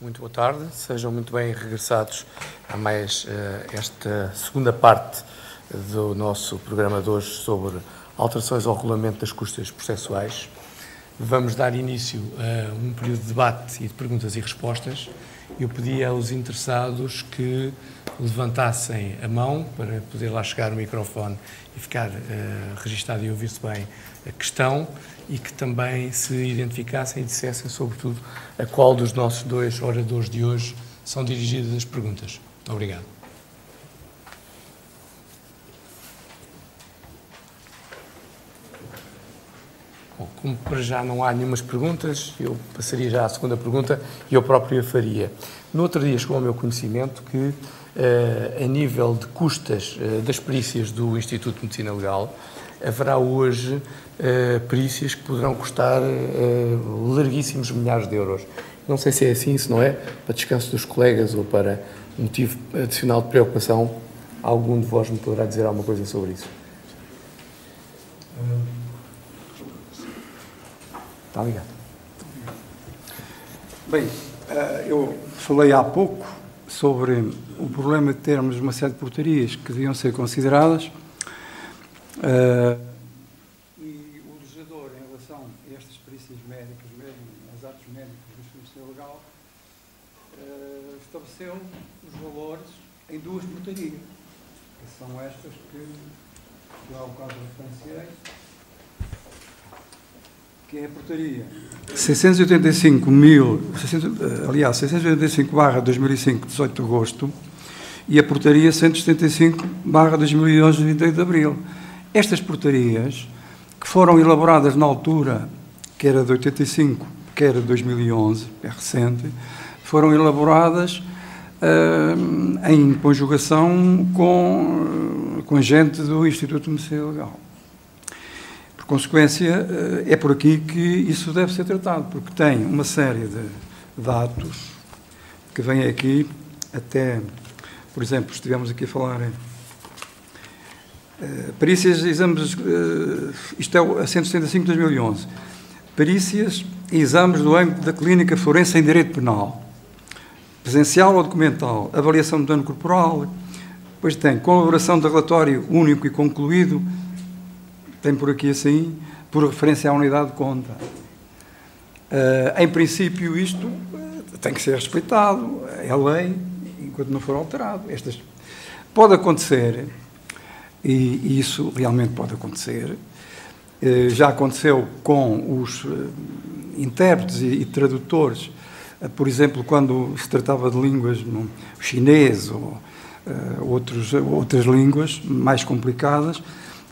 Muito boa tarde, sejam muito bem regressados a mais esta segunda parte do nosso programa de hoje sobre alterações ao regulamento das custas processuais. Vamos dar início a um período de debate e de perguntas e respostas. Eu pedi aos interessados que levantassem a mão para poder lá chegar o microfone e ficar registado e ouvir-se bem a questão, e que também se identificassem e dissessem, sobretudo, a qual dos nossos dois oradores de hoje são dirigidas as perguntas. Obrigado. Bom, como para já não há nenhumas perguntas, eu passaria já à segunda pergunta e eu próprio a faria. No outro dia chegou ao meu conhecimento que, a nível de custas das perícias do Instituto de Medicina Legal, haverá hoje perícias que poderão custar larguíssimos milhares de euros. Não sei se é assim, se não é, para descanso dos colegas ou para motivo adicional de preocupação, algum de vós me poderá dizer alguma coisa sobre isso? Está ligado. Bem, eu falei há pouco sobre o problema de termos uma série de portarias que deviam ser consideradas. E o legislador, em relação a estas perícias médicas, mesmo aos atos médicos do Ministério Legal, estabeleceu os valores em duas portarias, que são estas que eu há bocado referenciei, que é a portaria 685/2005, 18 de agosto, e a portaria 175/2011, 28 de abril. Estas portarias, que foram elaboradas na altura, que era de 85, que era de 2011, é recente, foram elaboradas em conjugação com gente do Instituto de Medicina Legal. Por consequência, é por aqui que isso deve ser tratado, porque tem uma série de dados que vêm aqui até, por exemplo, estivemos aqui a falar perícias, exames, isto é a 175 de 2011, perícias e exames do âmbito da clínica forense em direito penal, presencial ou documental, avaliação do dano corporal, depois tem colaboração de relatório único e concluído, tem por aqui assim, por referência à unidade de conta. Em princípio, isto tem que ser respeitado, é a lei, enquanto não for alterado. Pode acontecer, e isso realmente pode acontecer, já aconteceu com os intérpretes e tradutores, por exemplo, quando se tratava de línguas chinês ou outras línguas mais complicadas,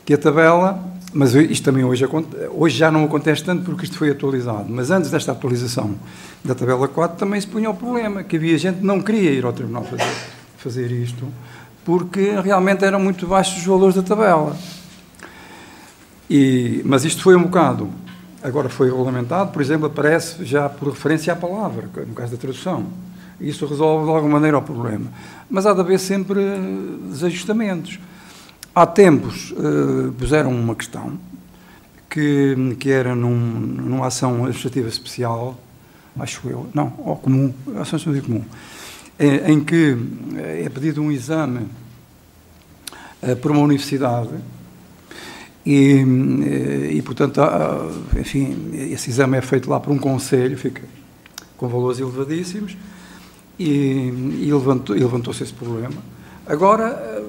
que a tabela, mas isto também hoje já não acontece tanto porque isto foi atualizado, mas antes desta atualização da tabela 4 também se punha o problema, que havia gente que não queria ir ao tribunal fazer isto, porque realmente eram muito baixos os valores da tabela. Mas isto foi um bocado, agora foi regulamentado, por exemplo, aparece já por referência à palavra, no caso da tradução. Isso resolve de alguma maneira o problema. Mas há de haver sempre desajustamentos. Há tempos puseram uma questão que era numa ação administrativa especial, acho eu, não, ou comum, ação administrativa comum, em que é pedido um exame por uma universidade e portanto, enfim, esse exame é feito lá por um conselho, fica com valores elevadíssimos e levantou-se esse problema. Agora,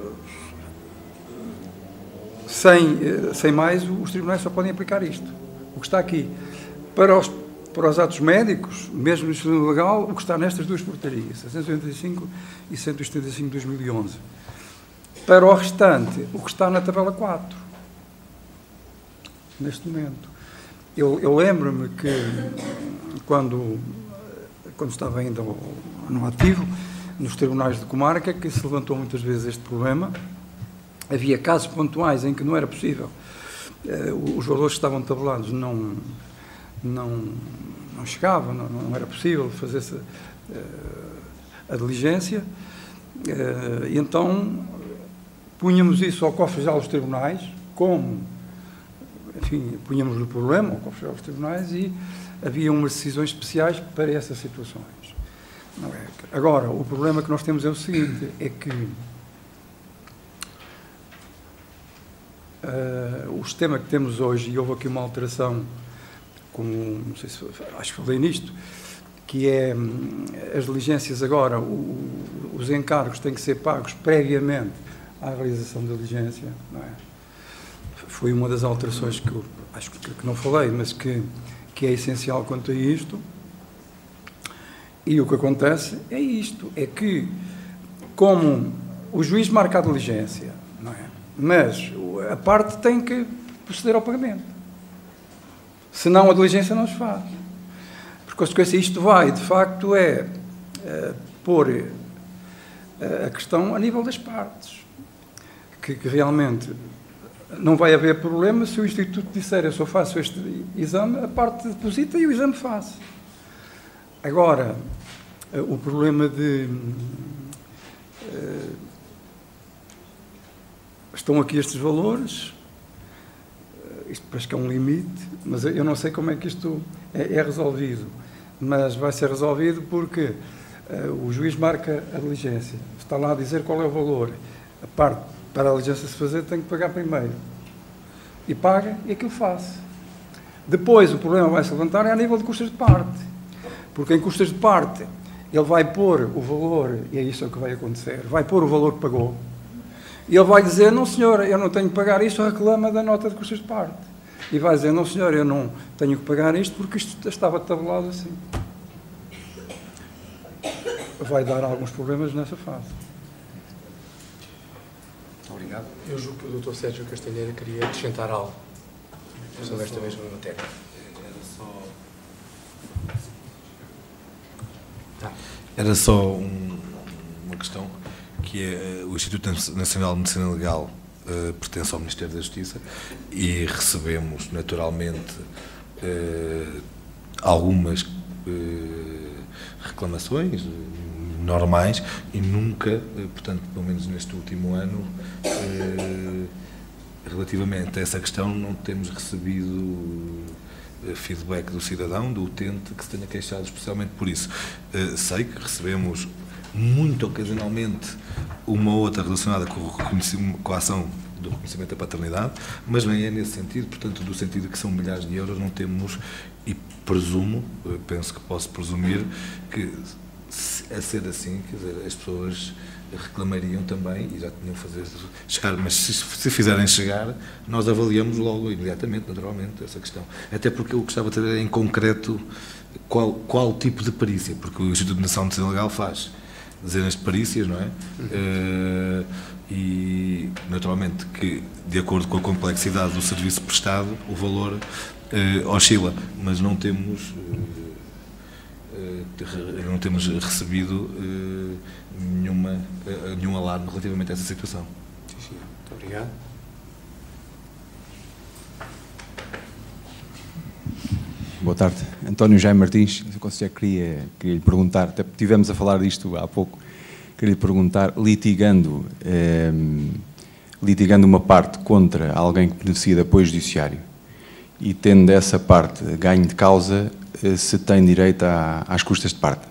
sem mais, os tribunais só podem aplicar isto. O que está aqui, para os atos médicos, mesmo no sistema legal, o que está nestas duas portarias, 185 e 175 de 2011. Para o restante, o que está na tabela 4, neste momento. Eu lembro-me que, quando estava ainda no ativo, nos tribunais de comarca, que se levantou muitas vezes este problema. Havia casos pontuais em que não era possível, os valores que estavam tabelados não chegavam, não era possível fazer a diligência, e então punhamos isso ao cofre-geral dos tribunais, enfim, punhamos o problema ao cofre-geral dos tribunais e havia umas decisões especiais para essas situações. Não é? Agora, o problema que nós temos é o seguinte, é que o sistema que temos hoje, e houve aqui uma alteração, como, não sei se acho que falei nisto, que é as diligências agora, os encargos têm que ser pagos previamente à realização da diligência, não é? Foi uma das alterações que eu acho que não falei, mas que é essencial quanto a isto. E o que acontece é isto, é que, como o juiz marca a diligência, não é? Mas a parte tem que proceder ao pagamento. Senão a diligência não se faz. Por consequência, isto vai, de facto, pôr a questão a nível das partes. Que realmente não vai haver problema se o Instituto disser eu só faço este exame, a parte deposita e o exame faz. Agora, o problema de... estão aqui estes valores, isto parece que é um limite, mas eu não sei como é que isto é resolvido, mas vai ser resolvido porque o juiz marca a diligência, está lá a dizer qual é o valor, a parte para a diligência se fazer tem que pagar primeiro, e paga e aquilo faz. Depois o problema vai se levantar é a nível de custas de parte, porque em custas de parte ele vai pôr o valor, e é isso que vai acontecer, vai pôr o valor que pagou, e ele vai dizer, não senhor, eu não tenho que pagar isto, reclama da nota de custas de parte. E vai dizer, não senhor, eu não tenho que pagar isto porque isto estava tabelado assim. Vai dar alguns problemas nessa fase. Muito obrigado. Eu julgo que o Dr. Sérgio Castelheira queria acrescentar algo sobre esta mesma matéria. Era só uma questão, que é o Instituto Nacional de Medicina Legal pertence ao Ministério da Justiça e recebemos naturalmente algumas reclamações normais e nunca, portanto, pelo menos neste último ano, relativamente a essa questão, não temos recebido feedback do cidadão, do utente, que se tenha queixado especialmente por isso. Sei que recebemos muito ocasionalmente uma outra relacionada com a ação do reconhecimento da paternidade, mas nem é nesse sentido, portanto, do sentido que são milhares de euros, não temos, e presumo, penso que posso presumir, que a ser assim, quer dizer, as pessoas reclamariam também e já tinham fazer chegar, mas se fizerem chegar, nós avaliamos logo, imediatamente, naturalmente, essa questão. Até porque eu gostava de ter em concreto qual tipo de perícia, porque o Instituto Nacional de Medicina Legal faz dezenas de perícias, não é? E, naturalmente, que, de acordo com a complexidade do serviço prestado, o valor oscila, mas não temos recebido nenhum alarme relativamente a essa situação. Sim, senhor. Muito obrigado. Boa tarde. António Jaime Martins, se conselheiro, queria lhe perguntar, até tivemos a falar disto há pouco, queria lhe perguntar, litigando uma parte contra alguém que beneficia de apoio judiciário e tendo essa parte ganho de causa, se tem direito às custas de parte?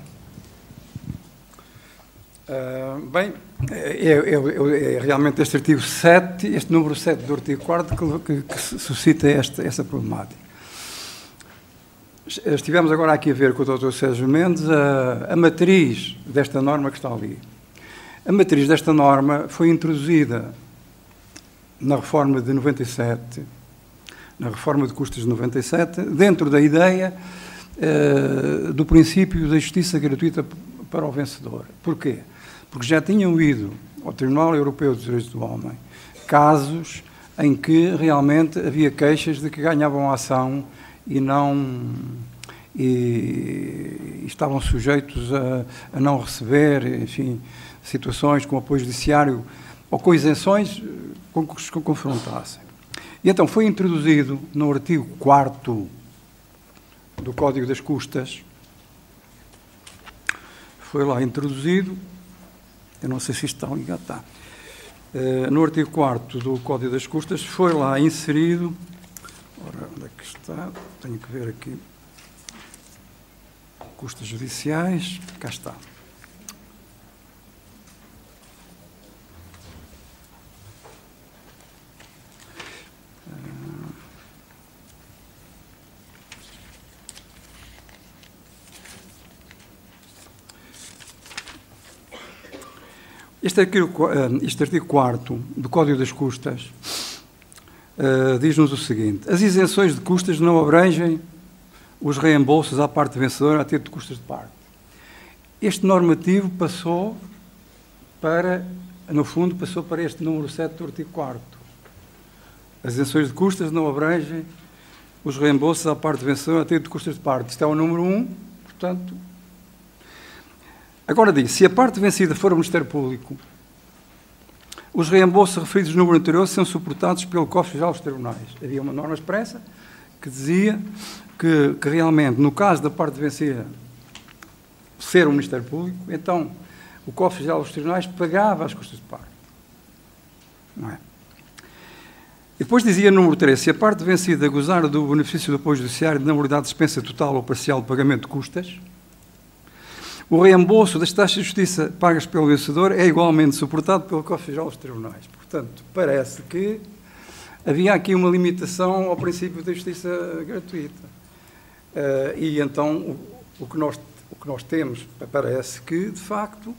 Bem, é realmente este artigo 7, este número 7 do artigo 4 que suscita essa problemática. Estivemos agora aqui a ver com o Dr. Sérgio Mendes a matriz desta norma que está ali. A matriz desta norma foi introduzida na reforma de 97, na reforma de custas de 97, dentro da ideia do princípio da justiça gratuita para o vencedor. Porquê? Porque já tinham ido ao Tribunal Europeu dos Direitos do Homem casos em que realmente havia queixas de que ganhavam a ação e estavam sujeitos a não receber, enfim, situações com apoio judiciário ou com isenções com que se confrontassem. E então foi introduzido no artigo 4º do Código das Custas, foi lá introduzido, eu não sei se isto está ligado, está, no artigo 4º do Código das Custas foi lá inserido, ora, onde é que está? Tenho que ver aqui, custas judiciais, cá está. Este artigo 4º do Código das Custas diz-nos o seguinte: as isenções de custas não abrangem os reembolsos à parte vencedora a título de custas de parte. Este normativo passou para, no fundo, passou para este número 7 do artigo 4º. As isenções de custas não abrangem os reembolsos à parte vencedora a título de custas de parte. Isto é o número 1, portanto... Agora diz, se a parte vencida for o Ministério Público, os reembolsos referidos no número anterior são suportados pelo cofre-geral dos tribunais. Havia uma norma expressa que dizia que realmente, no caso da parte vencida ser o Ministério Público, então o cofre-geral dos tribunais pagava as custas de parte. Não é? E depois dizia no número 3, se a parte vencida gozar do benefício do apoio judiciário de nulidade de dispensa total ou parcial de pagamento de custas, o reembolso das taxas de justiça pagas pelo vencedor é igualmente suportado pelo cofre-geral dos tribunais. Portanto, parece que havia aqui uma limitação ao princípio da justiça gratuita. E então, o que nós temos, parece que, de facto,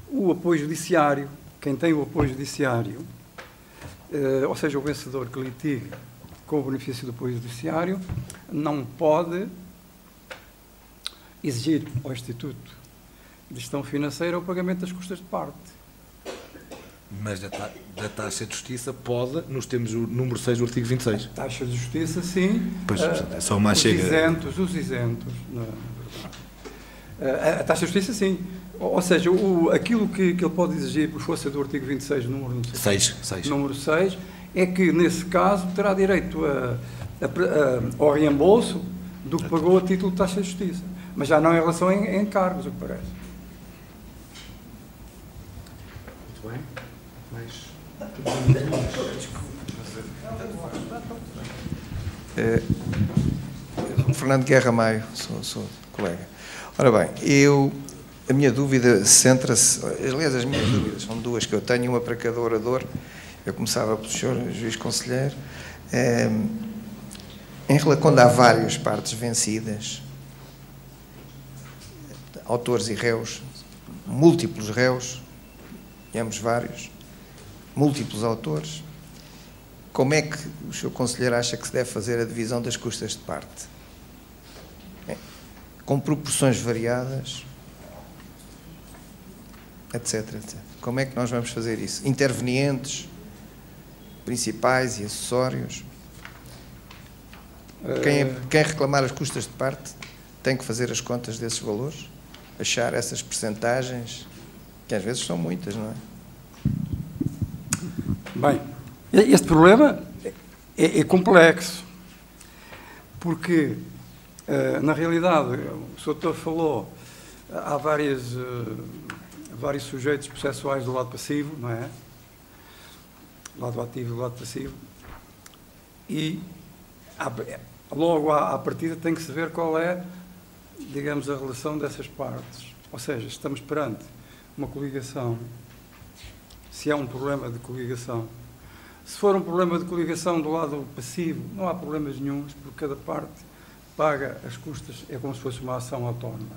o apoio judiciário, quem tem o apoio judiciário, ou seja, o vencedor que litigue com o benefício do apoio judiciário, não pode exigir ao Instituto de Gestão Financeira o pagamento das custas de parte. Mas da taxa de justiça pode, nos temos o número 6 do artigo 26. Taxa de justiça, sim. Pois, é só mais os isentos. A taxa de justiça, sim. Ou seja, aquilo que ele pode exigir por força do artigo 26, número 6, é que, nesse caso, terá direito ao reembolso do que pagou a título de taxa de justiça. Mas já não em relação a encargos, o que parece. Muito bem. Mais... Fernando Guerra Maio, sou colega. Ora bem, a minha dúvida centra-se, aliás, as minhas dúvidas são duas que eu tenho, uma para cada orador. Eu começava pelo Sr. Juiz Conselheiro. Quando há várias partes vencidas, autores e réus, múltiplos réus, temos vários, múltiplos autores, como é que o Sr. Conselheiro acha que se deve fazer a divisão das custas de parte? Com proporções variadas, etc, etc. Como é que nós vamos fazer isso? Intervenientes, principais e acessórios? Quem reclamar as custas de parte tem que fazer as contas desses valores, achar essas percentagens, que às vezes são muitas, não é? Bem, este problema é complexo, porque, na realidade, o Sr. Doutor falou, há vários sujeitos processuais do lado passivo, não é? Do lado ativo e do lado passivo, e logo à partida tem que se ver qual é, digamos, a relação dessas partes. Ou seja, estamos perante uma coligação, se é um problema de coligação. Se for um problema de coligação do lado passivo, não há problemas nenhuns, porque cada parte paga as custas, é como se fosse uma ação autónoma.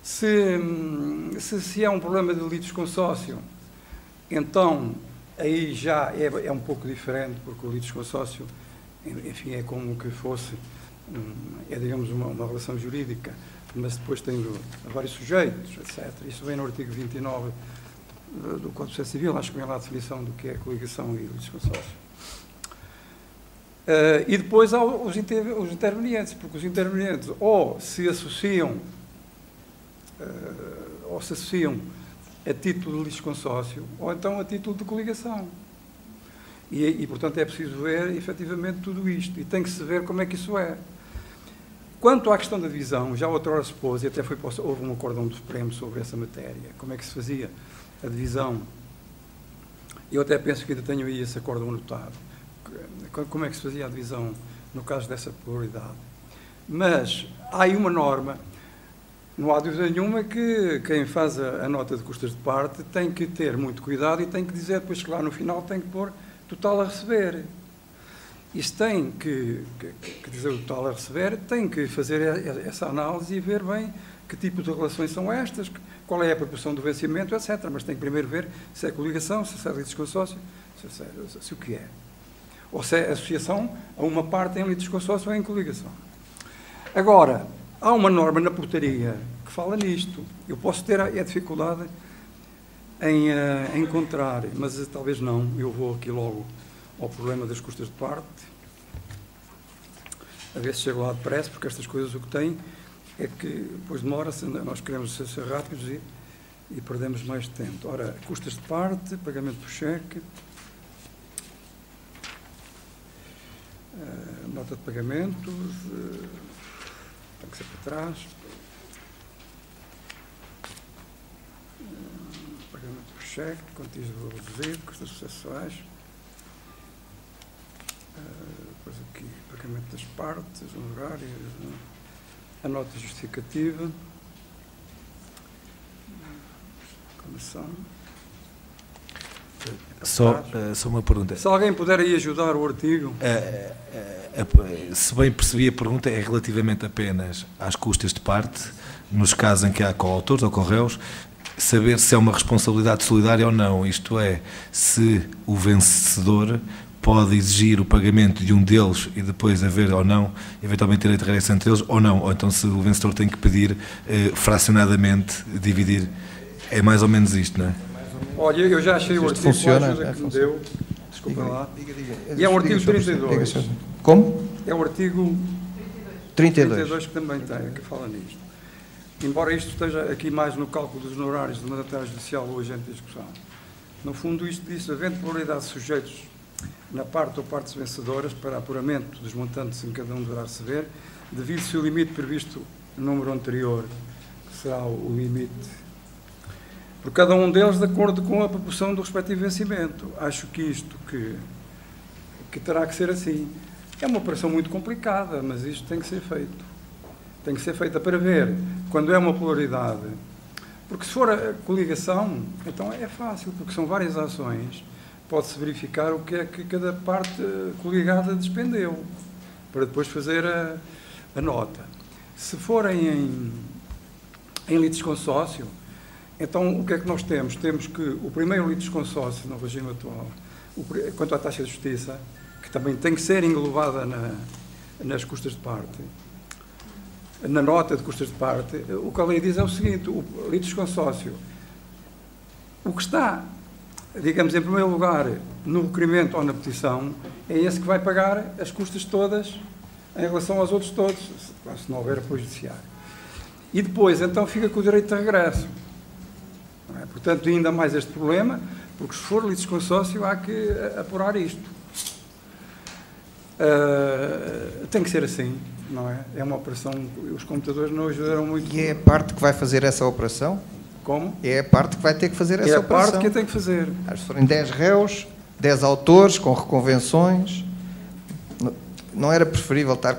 Se é um problema de litisconsórcio, então aí já é um pouco diferente, porque o litisconsórcio, enfim, é como que fosse, digamos, uma relação jurídica, mas depois tem vários sujeitos, etc. Isso vem no artigo 29 do Código de Processo Civil, acho que vem lá a definição do que é coligação e litisconsórcio. E depois há os intervenientes, porque os intervenientes ou se associam a título de litisconsórcio ou então a título de coligação. E, portanto, é preciso ver, efetivamente, tudo isto. E tem que se ver como é que isso é. Quanto à questão da divisão, já outrora se pôs, e até houve um acórdão do Supremo sobre essa matéria, como é que se fazia a divisão. Eu até penso que ainda tenho aí esse acórdão anotado. Como é que se fazia a divisão no caso dessa pluralidade. Mas há aí uma norma, não há dúvida nenhuma que quem faz a nota de custas de parte tem que ter muito cuidado e tem que dizer depois que lá no final tem que pôr total a receber. Isto tem que dizer o total a receber, tem que fazer essa análise e ver bem que tipo de relações são estas, qual é a proporção do vencimento, etc. Mas tem que primeiro ver se é coligação, se é litisconsórcio, se o que é. Ou se é associação a uma parte em litisconsórcio ou em coligação. Agora, há uma norma na portaria que fala nisto. Eu posso ter a dificuldade em encontrar, mas talvez não. Eu vou aqui logo ao problema das custas de parte. A ver se chego lá depressa, porque estas coisas o que têm é que depois demora-se, nós queremos ser rápidos e perdemos mais tempo. Ora, custas de parte, pagamento por cheque, nota de pagamentos, tem que ser para trás, pagamento por cheque, quantias de valor reduzido, custas processuais, depois aqui, pagamento das partes, honorários, a nota justificativa, comissão. Só uma pergunta. Se alguém puder aí ajudar o artigo. Se bem percebi, a pergunta é relativamente apenas às custas de parte, nos casos em que há coautores ou correios, saber se é uma responsabilidade solidária ou não, isto é, se o vencedor pode exigir o pagamento de um deles e depois haver ou não, eventualmente direito de regresso entre eles ou não, ou então se o vencedor tem que pedir fracionadamente, dividir. É mais ou menos isto, não é? Olha, eu já achei o artigo funciona, com a ajuda que me deu. Desculpa lá. Diga. E é o artigo 32. Como? É o artigo 32. que também tem, que fala nisto. Embora isto esteja aqui mais no cálculo dos honorários do mandatário judicial ou agente de execução. No fundo, isto diz, havendo pluralidade de sujeitos na parte ou partes vencedoras para apuramento dos montantes em que cada um deverá receber, devido-se o limite previsto no número anterior, que será o limite, por cada um deles de acordo com a proporção do respectivo vencimento. Acho que isto que terá que ser assim. É uma operação muito complicada, mas isto tem que ser feito. Tem que ser feita para ver quando é uma pluralidade. Porque se for a coligação, então é fácil, porque são várias ações. Pode-se verificar o que é que cada parte coligada despendeu, para depois fazer a nota. Se forem em litisconsórcio, então o que é que nós temos? Temos que o primeiro litisconsórcio no regime atual, quanto à taxa de justiça, que também tem que ser englobada nas custas de parte, na nota de custas de parte, o que a lei diz é o seguinte: o litisconsórcio, o que está, digamos, em primeiro lugar, no requerimento ou na petição, é esse que vai pagar as custas todas em relação aos outros todos, se não houver apoio judiciário. E depois, então, fica com o direito de regresso. Não é? Portanto, ainda mais este problema, porque se for litisconsórcio, há que apurar isto. Tem que ser assim, não é? É uma operação, os computadores não ajudaram muito. E é a parte que vai fazer essa operação? Como? É a parte que vai ter que fazer essa operação. É a parte que tem que fazer. Se forem 10 réus, 10 autores, com reconvenções, não era preferível estar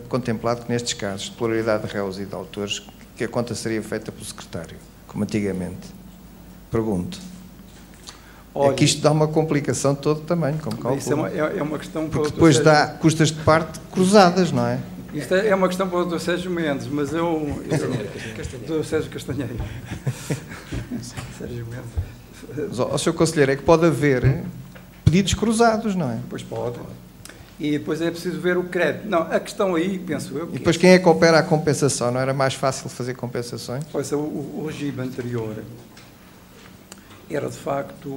contemplado que nestes casos de pluralidade de réus e de autores, que a conta seria feita pelo secretário, como antigamente? Pergunto. Olha, é que isto dá uma complicação de todo o tamanho, como calculo. Isso é uma questão para porque depois dá custas de parte cruzadas, não é? Isto é uma questão para o Dr. Sérgio Mendes, mas Dr. Sérgio Castanheiro. Sérgio Mendes. Mas, ó, Sr. Conselheiro, é que pode haver pedidos cruzados, não é? Pois pode. E depois é preciso ver o crédito. Não, a questão aí, penso eu... E depois quem é que opera a compensação? Não era mais fácil fazer compensações? Pois, o regime anterior era, de facto,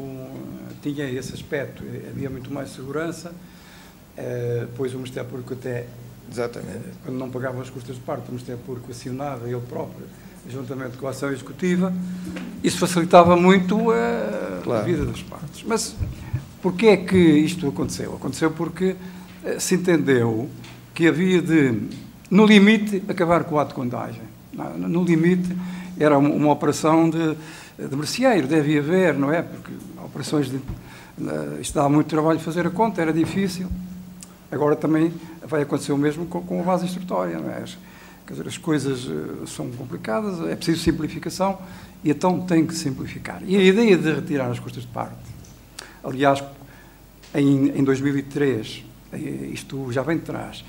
tinha esse aspecto. Havia muito mais segurança. Depois o Ministério Público até... Exatamente. Quando não pagavam as custas de parte, o Ministério Público acionava ele próprio, juntamente com a ação executiva. Isso facilitava muito a vida das partes. Mas porquê é que isto aconteceu? Aconteceu porque se entendeu que havia de, no limite, acabar com o ato de contagem. No limite, era uma operação de merceeiro, deve haver, não é? Porque operações isto dava muito trabalho fazer a conta, era difícil. Agora também vai acontecer o mesmo com a base instrutória, não é? Quer dizer, as coisas são complicadas, é preciso simplificação e então tem que simplificar. E a ideia de retirar as custas de parte, aliás, em 2003, isto já vem de trás,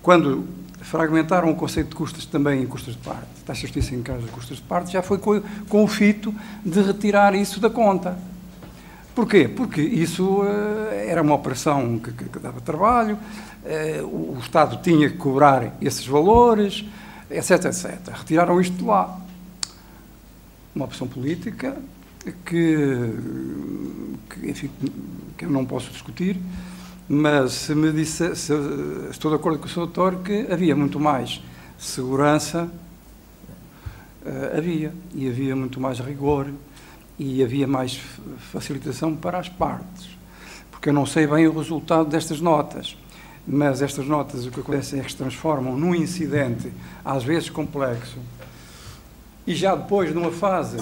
quando fragmentaram o conceito de custas também em custas de parte, taxa de justiça em casos de custas de parte, já foi com o fito de retirar isso da conta. Porquê? Porque isso era uma operação que dava trabalho, o Estado tinha que cobrar esses valores, etc, etc. Retiraram isto de lá. Uma opção política enfim, que eu não posso discutir, mas se me disse, estou de acordo com o Sr. Doutor que havia muito mais segurança, e havia muito mais rigor, e havia mais facilitação para as partes, porque eu não sei bem o resultado destas notas, mas estas notas, o que acontece é que se transformam num incidente, às vezes complexo, e já depois, numa fase...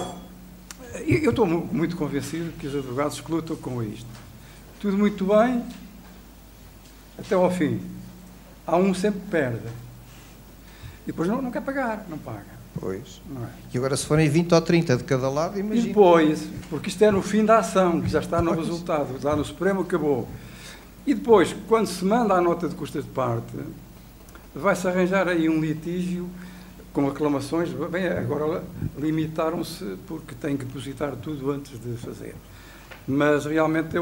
Eu estou muito convencido que os advogados que lutam com isto. Tudo muito bem, até ao fim. Há um sempre que perde. E depois não quer pagar, não paga. Pois. Não é? E agora, se forem 20 ou 30 de cada lado, imagina. E depois, porque isto é no fim da ação, que já está no resultado, lá no Supremo acabou. E depois, quando se manda a nota de custas de parte, vai-se arranjar aí um litígio com reclamações. Bem, agora limitaram-se porque têm que depositar tudo antes de fazer. Mas realmente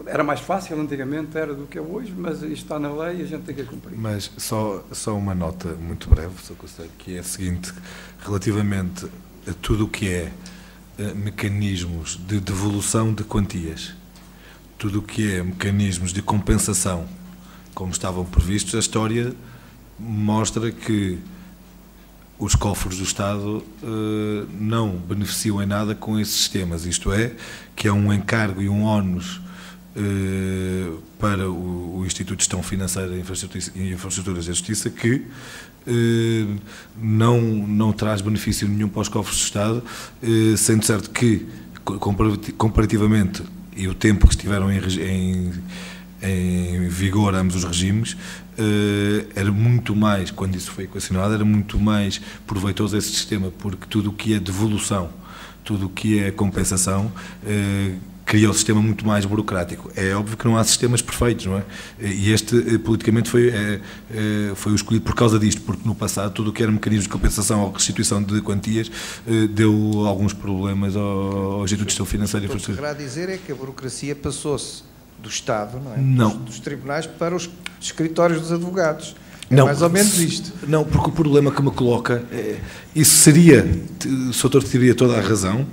era mais fácil antigamente, era do que é hoje, mas isto está na lei e a gente tem que cumprir. Mas só uma nota muito breve, Sr. Conselheiro, que é a seguinte: relativamente a tudo o que é mecanismos de devolução de quantias, tudo o que é mecanismos de compensação, como estavam previstos, a história mostra que os cofres do Estado não beneficiam em nada com esses sistemas, isto é, que é um encargo e um ónus para o Instituto de Gestão Financeira e Infraestruturas da Justiça, que não traz benefício nenhum para os cofres do Estado, sendo certo que, comparativamente, e o tempo que estiveram em vigor ambos os regimes, era muito mais, quando isso foi equacionado, era muito mais proveitoso esse sistema, porque tudo o que é devolução, tudo o que é compensação, cria o sistema muito mais burocrático. É óbvio que não há sistemas perfeitos, não é? E este, politicamente, foi o escolhido por causa disto, porque no passado tudo o que era mecanismos de compensação ou restituição de quantias deu alguns problemas ao Instituto de Gestão Financeira e Infraestrutura. O que querá dizer é que a burocracia passou-se do Estado, não é? Não. Dos tribunais para os escritórios dos advogados. É não, mais ou menos isto. Não, porque o problema que me coloca, isso seria, o Sr. Doutor teria toda a razão,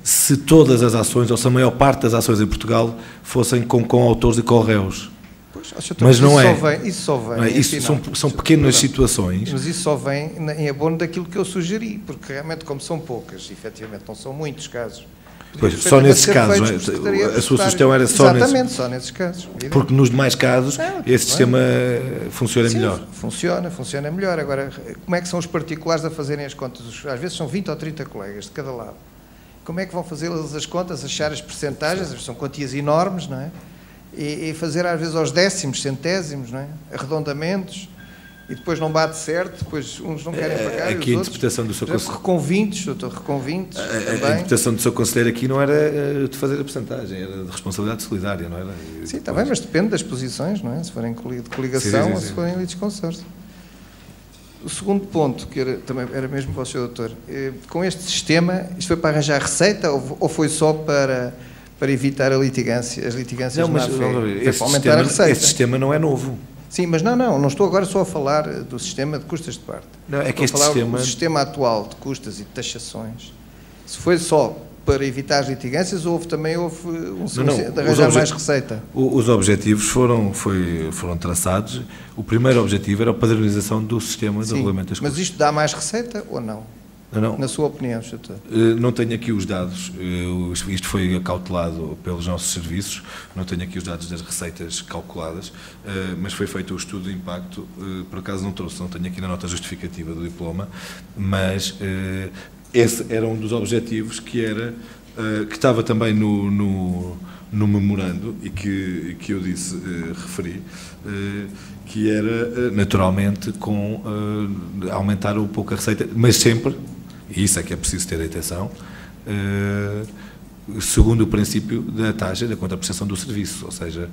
se todas as ações, ou se a maior parte das ações em Portugal, fossem com autores e com réus. Pois, mas não é. Isso só vem. Isso são pequenas situações. Mas isso só vem em abono daquilo que eu sugeri, porque realmente, como são poucas, efetivamente, não são muitos casos. Pois, só nesses casos, a sua sugestão era só exatamente, só nesses casos. Porque nos demais casos, esse sistema funciona melhor. Funciona melhor. Agora, como é que são os particulares a fazerem as contas? Às vezes são 20 ou 30 colegas de cada lado. Como é que vão fazer as contas, achar as percentagens, são quantias enormes, não é? E fazer às vezes aos décimos, centésimos, não é? Arredondamentos, e depois não bate certo, depois uns não querem pagar, aqui e a os interpretação outros, do seu conselheiro. reconvintos, doutor, reconvintos a interpretação do seu conselheiro aqui não era de fazer a percentagem, era de responsabilidade solidária, não era? Sim, está bem, mas depende das posições, não é? Se forem de coligação ou se forem lides de consórcio. O segundo ponto, que também era mesmo para o Sr. Doutor, com este sistema, isto foi para arranjar receita ou foi só para evitar as litigâncias não, mas para aumentar a receita? Esse sistema não é novo. Sim, mas não estou agora só a falar do sistema de custas de parte. Não, é que estou a falar do sistema atual de custas e de taxações. Se foi só para evitar as litigâncias, também houve de arranjar mais receita? Os objetivos foram traçados. O primeiro objetivo era a padronização do sistema de regulamento das custas. Mas isto dá mais receita ou não? Não. Na sua opinião, doutor? Não tenho aqui os dados, isto foi acautelado pelos nossos serviços, não tenho aqui os dados das receitas calculadas, mas foi feito o estudo de impacto, por acaso não tenho aqui na nota justificativa do diploma, mas esse era um dos objetivos que estava também no memorando e que eu referi, que era naturalmente com aumentar um pouco a receita, mas sempre, e isso é que é preciso ter atenção, segundo o princípio da taxa da contraprestação do serviço, ou seja,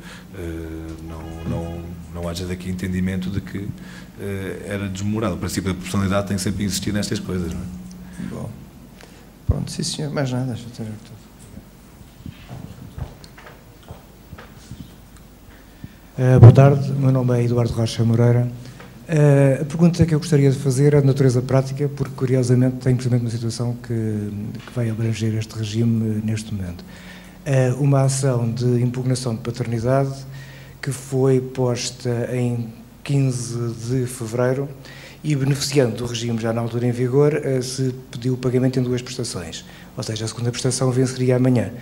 não haja daqui entendimento de que era desmemorado. O princípio da proporcionalidade tem sempre existido nestas coisas, não é? Bom, pronto, sim senhor, mais nada. Boa tarde, o meu nome é Eduardo Rocha Moreira. A pergunta que eu gostaria de fazer é de natureza prática, porque curiosamente tenho precisamente uma situação que vai abranger este regime neste momento. Uma ação de impugnação de paternidade que foi posta em 15 de fevereiro e, beneficiando do regime já na altura em vigor, se pediu o pagamento em 2 prestações, ou seja, a segunda prestação venceria amanhã.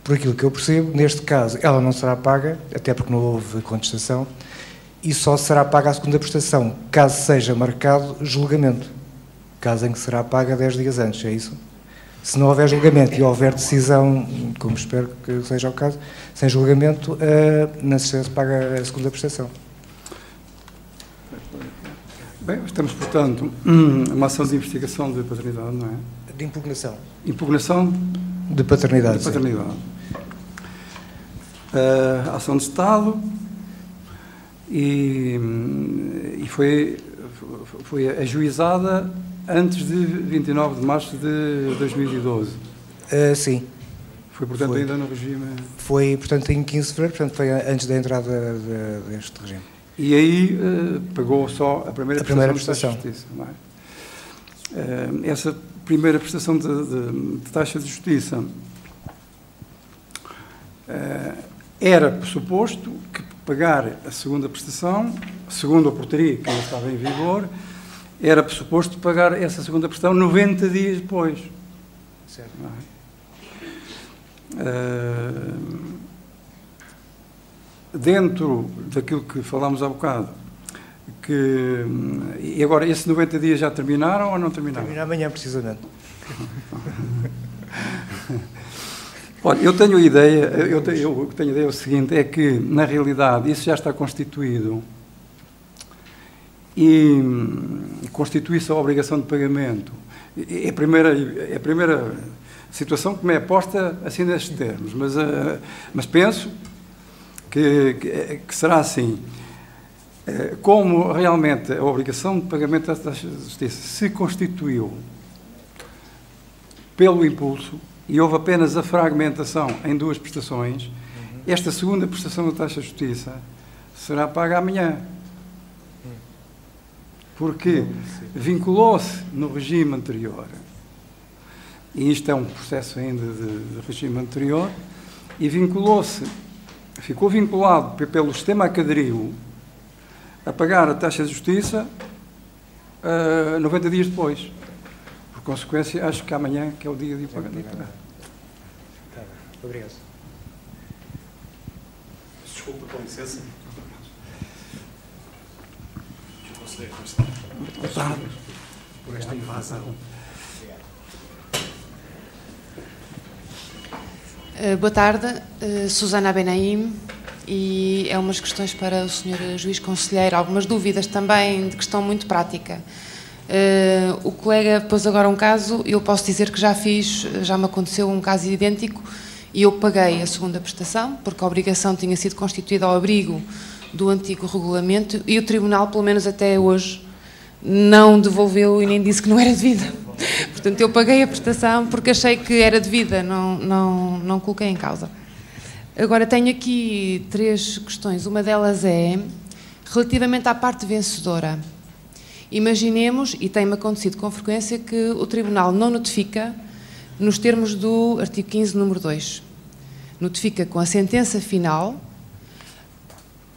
Por aquilo que eu percebo, neste caso, ela não será paga, até porque não houve contestação, e só será paga a segunda prestação, caso seja marcado julgamento, caso em que será paga 10 dias antes, é isso? Se não houver julgamento e houver decisão, como espero que seja o caso, sem julgamento, não se paga a segunda prestação. Bem, estamos, portanto, uma ação de investigação de paternidade, não é? De impugnação. Impugnação de paternidade. De paternidade. Ação de Estado e foi ajuizada antes de 29 de março de 2012. Sim. Foi, portanto, foi. Ainda no regime... Foi, portanto, em 15 de fevereiro, portanto, foi antes da entrada deste regime. E aí pagou só a primeira prestação prestação. de justiça. Não é? Essa primeira prestação de taxa de justiça era suposto que pagar a segunda prestação, segundo a portaria que ainda estava em vigor, era suposto pagar essa segunda prestação 90 dias depois. Certo. Não é? Dentro daquilo que falámos há bocado, e agora, esses 90 dias já terminaram ou não terminaram? Termina amanhã, precisamente. Olha, eu tenho a ideia, o seguinte, é que, na realidade, isso já está constituído e constitui-se a obrigação de pagamento. É a primeira situação que me é posta assim nestes termos, mas penso que será assim. Como realmente a obrigação de pagamento da taxa de justiça se constituiu pelo impulso e houve apenas a fragmentação em 2 prestações, esta segunda prestação da taxa de justiça será paga amanhã. Porque vinculou-se no regime anterior, e isto é um processo ainda de regime anterior, e ficou vinculado pelo sistema académico a pagar a taxa de justiça 90 dias depois. Por consequência, acho que amanhã que é o dia de pagar. Obrigado. Desculpa, com licença. Boa tarde. Por esta invasão. Boa tarde, Susana Benaim, e é umas questões para o Sr. Juiz Conselheiro, algumas dúvidas também de questão muito prática. O colega pôs agora um caso, eu posso dizer que já me aconteceu um caso idêntico e eu paguei a segunda prestação, porque a obrigação tinha sido constituída ao abrigo do antigo regulamento e o Tribunal, pelo menos até hoje, não devolveu e nem disse que não era devida. Portanto, eu paguei a prestação porque achei que era devida, não coloquei em causa. Agora, tenho aqui 3 questões. Uma delas é relativamente à parte vencedora. Imaginemos, e tem-me acontecido com frequência, que o Tribunal não notifica nos termos do artigo 15, número 2. Notifica com a sentença final,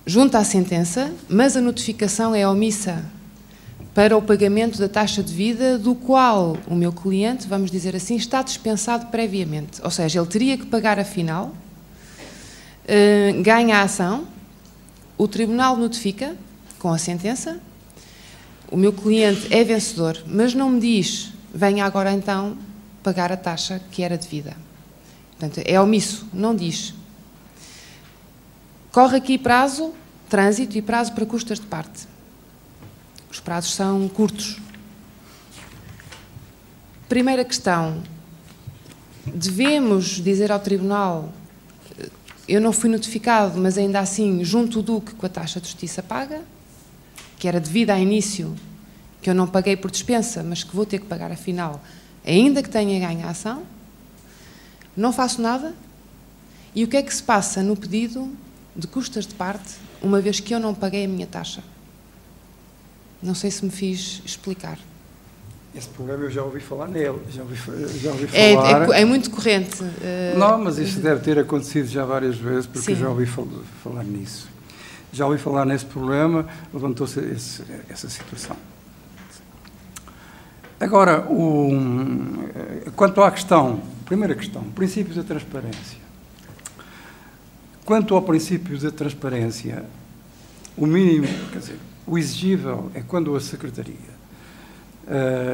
junta à sentença, mas a notificação é omissa para o pagamento da taxa devida, do qual o meu cliente, vamos dizer assim, está dispensado previamente. Ou seja, ele teria que pagar a final, ganha a ação, o Tribunal notifica com a sentença, o meu cliente é vencedor, mas não me diz, venha agora então pagar a taxa que era devida. Portanto, é omisso, não diz. Corre aqui prazo, trânsito e prazo para custas de parte. Os prazos são curtos. Primeira questão. devemos dizer ao Tribunal, eu não fui notificado, mas ainda assim junto o Duque com a taxa de justiça paga, que era devida a início, que eu não paguei por dispensa, mas que vou ter que pagar afinal, ainda que tenha ganho a ação, não faço nada. E o que é que se passa no pedido de custas de parte, uma vez que eu não paguei a minha taxa? Não sei se me fiz explicar. Esse problema eu já ouvi falar nele, já ouvi falar. É muito corrente. Não, mas isso deve ter acontecido já várias vezes, porque sim, eu já ouvi falar nisso. Já ouvi falar nesse problema, levantou-se essa situação. Agora, quanto à questão, primeira questão, princípios da transparência. Quanto ao princípio da transparência, o mínimo, quer dizer, o exigível é quando a Secretaria,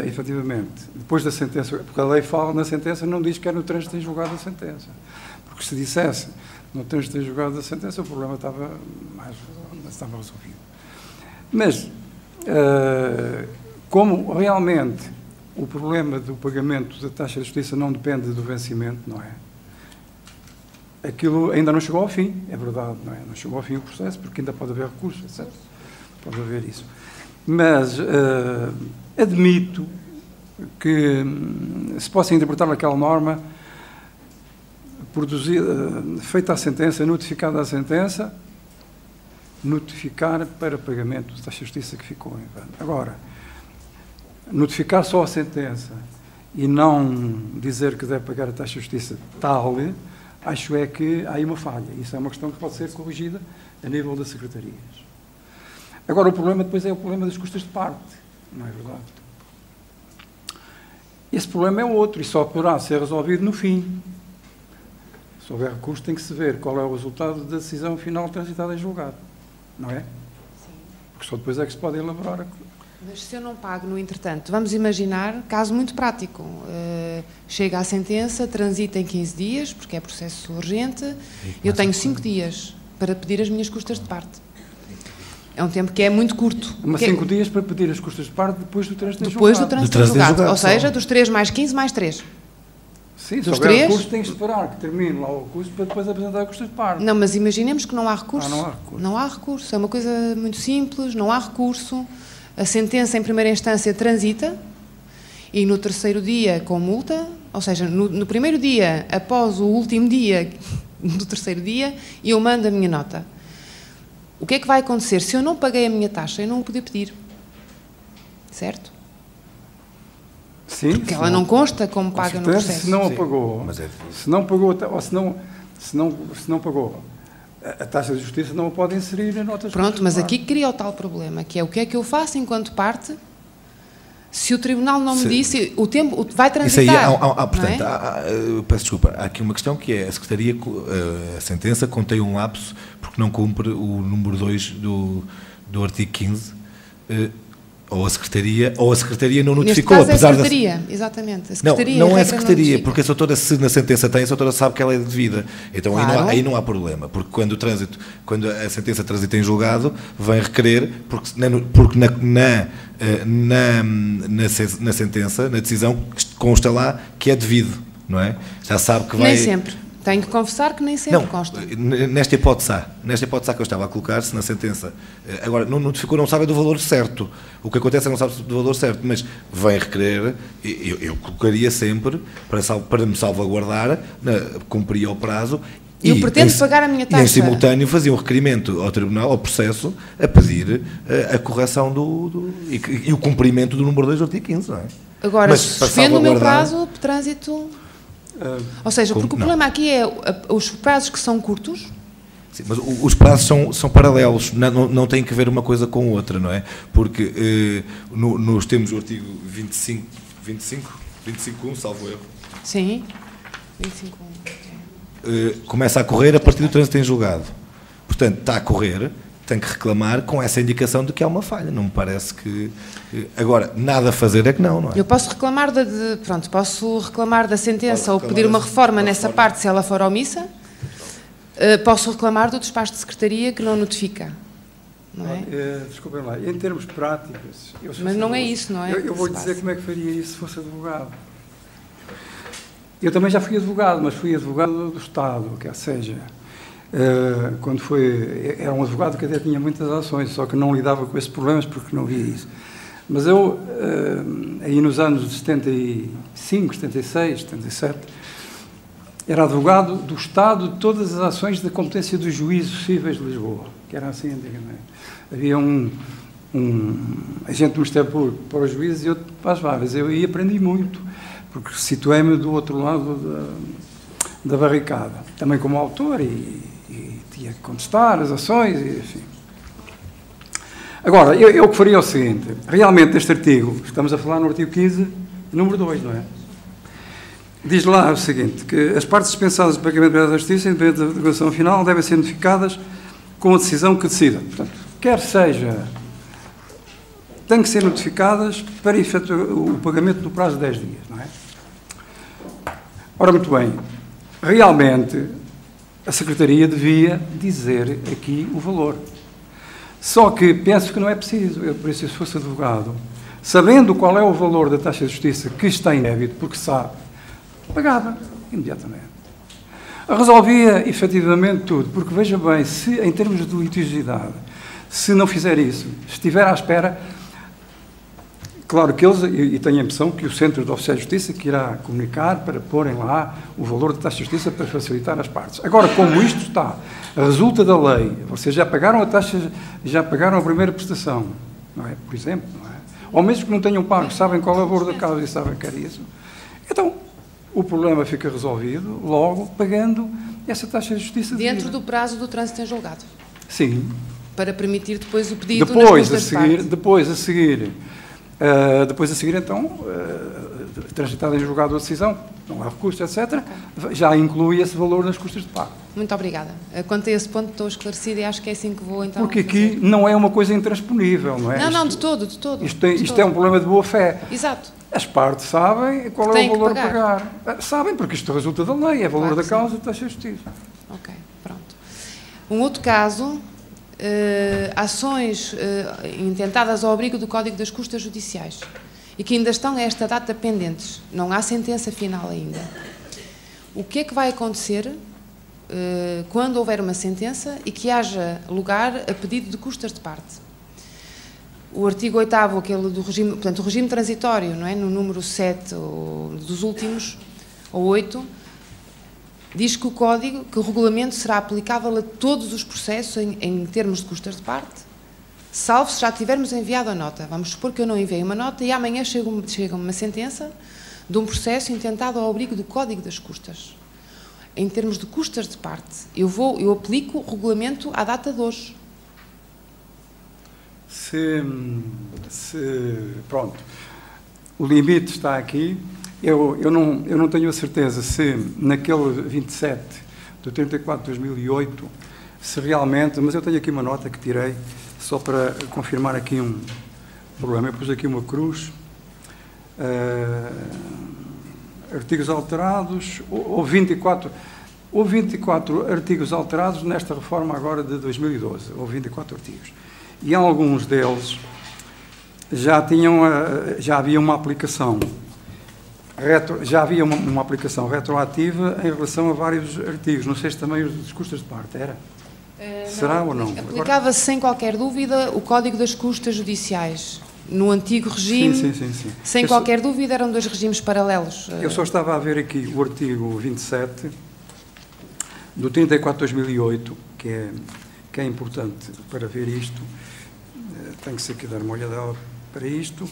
efetivamente, depois da sentença, porque a lei fala na sentença, não diz que é no trânsito em julgado da sentença. Porque se dissesse no trânsito em julgado da sentença, o problema estava resolvido. Mas, como realmente o problema do pagamento da taxa de justiça não depende do vencimento, não é? Aquilo ainda não chegou ao fim, é verdade, não é? Não chegou ao fim o processo, porque ainda pode haver recurso, etc. Pode haver isso. Mas admito que se possa interpretar aquela norma feita a sentença, notificada a sentença, notificar para pagamento da taxa de justiça que ficou em vano. Agora, notificar só a sentença e não dizer que deve pagar a taxa de justiça tal, acho que há aí uma falha. Isso é uma questão que pode ser corrigida a nível das secretarias. Agora, o problema depois é o problema das custas de parte, não é verdade? Esse problema é outro e só poderá ser resolvido no fim. Se houver recurso, tem que se ver qual é o resultado da decisão final transitada em julgado, não é? Sim. Porque só depois é que se pode elaborar a... Mas se eu não pago, no entretanto, vamos imaginar, caso muito prático, chega à sentença, transita em 15 dias, porque é processo urgente, eu tenho 5 dias para pedir as minhas custas de parte. É um tempo que é muito curto. Mas 5 dias para pedir as custas de parte depois do trânsito em julgado. Depois do trânsito em julgado, ou seja, dos 3 mais 15 mais 3. Sim, se houver recurso, tem que esperar que termine lá o recurso para depois apresentar a custas de parte. Não, mas imaginemos que não há recurso. Não há recurso. Não há recurso. É uma coisa muito simples, não há recurso. A sentença, em primeira instância, transita e no terceiro dia com multa, ou seja, no primeiro dia, após o último dia do terceiro dia, eu mando a minha nota. O que é que vai acontecer? Se eu não paguei a minha taxa, eu não o podia pedir. Certo? Sim. Porque ela não consta como paga no processo. Se não a pagou, se não pagou, ou se não pagou, a taxa de justiça não a pode inserir na nota de... Pronto, mas aqui cria o tal problema, que é o que é que eu faço enquanto parte, se o Tribunal não me disse, o tempo vai transitar. Isso aí, portanto, peço desculpa, há aqui uma questão que é, a Secretaria, a sentença contém um lapso porque não cumpre o número 2 do artigo 15, ou a Secretaria não notificou, neste caso apesar é a Secretaria, exatamente. A Secretaria não é a Secretaria, porque a doutora, se na sentença tem, a doutora sabe que ela é devida. Então claro, aí não há problema, porque quando a sentença transita em julgado, vem requerer, porque na sentença, na decisão, consta lá que é devido, não é? Já sabe que vai... Nem sempre. Tenho que confessar que nem sempre consta. Nesta hipótese que eu estava a colocar-se na sentença, agora, não notificou, não sabe do valor certo. O que acontece é que não sabe do valor certo, mas vem requerer, eu colocaria sempre, para me salvaguardar, cumpria o prazo. Eu pretendo pagar a minha taxa. E em simultâneo fazia um requerimento ao Tribunal, ao processo, a pedir a correção e o cumprimento do número 2 do artigo 15, não é? Agora, suspendo o meu prazo de trânsito... Ou seja, porque o problema aqui é os prazos que são curtos. Sim, mas os prazos são paralelos, não tem que ver uma coisa com outra, não é? Porque nós temos o artigo 25.1, salvo erro. Sim, 25.1. Começa a correr a partir do trânsito em julgado. Portanto, está a correr, tem que reclamar com essa indicação de que há uma falha. Não me parece que... Agora, nada a fazer é que não é? Eu posso reclamar posso reclamar da sentença ou pedir uma reforma nessa parte se ela for omissa. Posso reclamar do despacho de secretaria que não notifica. Não é? Desculpem lá, em termos práticos... Mas não é isso, não é? Eu vou dizer como é que faria isso se fosse advogado. Eu também já fui advogado, mas fui advogado do Estado, que seja, quando era um advogado que até tinha muitas ações, só que não lidava com esses problemas porque não via isso. Mas eu, aí nos anos de 75, 76, 77, era advogado do Estado de todas as ações da competência dos juízes cíveis de Lisboa, que era assim antigamente. Havia um agente do Ministério Público para os juízes e outro para as varas. Eu aí aprendi muito, porque situei-me do outro lado da barricada, também como autor e tinha que contestar as ações e assim. Agora, eu o que faria é o seguinte, realmente este artigo, estamos a falar no artigo 15, número 2, não é? Diz lá o seguinte, que as partes dispensadas do pagamento da justiça, independente da declaração final, devem ser notificadas com a decisão que decida. Portanto, quer seja, têm que ser notificadas para efetuar o pagamento no prazo de 10 dias, não é? Ora, muito bem, realmente a Secretaria devia dizer aqui o valor. Só que penso que não é preciso. Eu, por isso, se fosse advogado, sabendo qual é o valor da taxa de justiça que está em débito, porque sabe, pagava imediatamente. Resolvia efetivamente tudo, porque veja bem, se em termos de litigiosidade, se não fizer isso, estiver à espera, claro que eles, e tenho a impressão que o Centro de Oficiais de Justiça que irá comunicar para porem lá o valor da taxa de justiça para facilitar as partes. Agora, como isto está, resulta da lei, vocês já pagaram a taxa, já pagaram a primeira prestação, não é? Por exemplo, não é? Ou mesmo que não tenham pago, sabem qual é o valor da causa e sabem que era isso. Então, o problema fica resolvido logo pagando essa taxa de justiça dentro do prazo do trânsito em julgado. Sim. Para permitir depois o pedido depois a seguir, então, transitada em julgado a decisão, não há recurso, etc., okay, já inclui esse valor nas custas de pago. Muito obrigada. Quanto a esse ponto estou esclarecida e acho que é assim que vou então porque aqui não é uma coisa intransponível, não é? Não, de todo. Isto é um problema de boa fé. Exato. As partes sabem qual é o valor a pagar. Sabem, porque isto resulta da lei, é valor da causa, taxa de justiça. Ok, pronto. Um outro caso, ações intentadas ao abrigo do Código das Custas Judiciais e que ainda estão a esta data pendentes. Não há sentença final ainda. O que é que vai acontecer quando houver uma sentença e que haja lugar a pedido de custas de parte? O artigo 8º, aquele do regime, portanto, o regime transitório, não é? No número 7 dos últimos, ou 8, diz que que o regulamento será aplicável a todos os processos em termos de custas de parte, salvo se já tivermos enviado a nota. Vamos supor que eu não enviei uma nota e amanhã chega uma sentença de um processo intentado ao abrigo do Código das Custas. Em termos de custas de parte, eu aplico o regulamento à data de hoje. Pronto, o limite está aqui. Eu não tenho a certeza se naquele 27 de 34 de 2008, se realmente, mas eu tenho aqui uma nota que tirei só para confirmar aqui um problema. Eu pus aqui uma cruz, artigos alterados, ou 24 artigos alterados nesta reforma agora de 2012, ou 24 artigos. E alguns deles já havia uma aplicação retroativa em relação a vários artigos. Não sei se também os custas de parte, era? Será ou não? Aplicava-se sem qualquer dúvida o Código das Custas Judiciais. No antigo regime, sim. Sem qualquer dúvida, eram dois regimes paralelos. Eu só estava a ver aqui o artigo 27 do 34 de 2008, que é importante para ver isto. Tenho que ser aqui dar uma olhada para isto.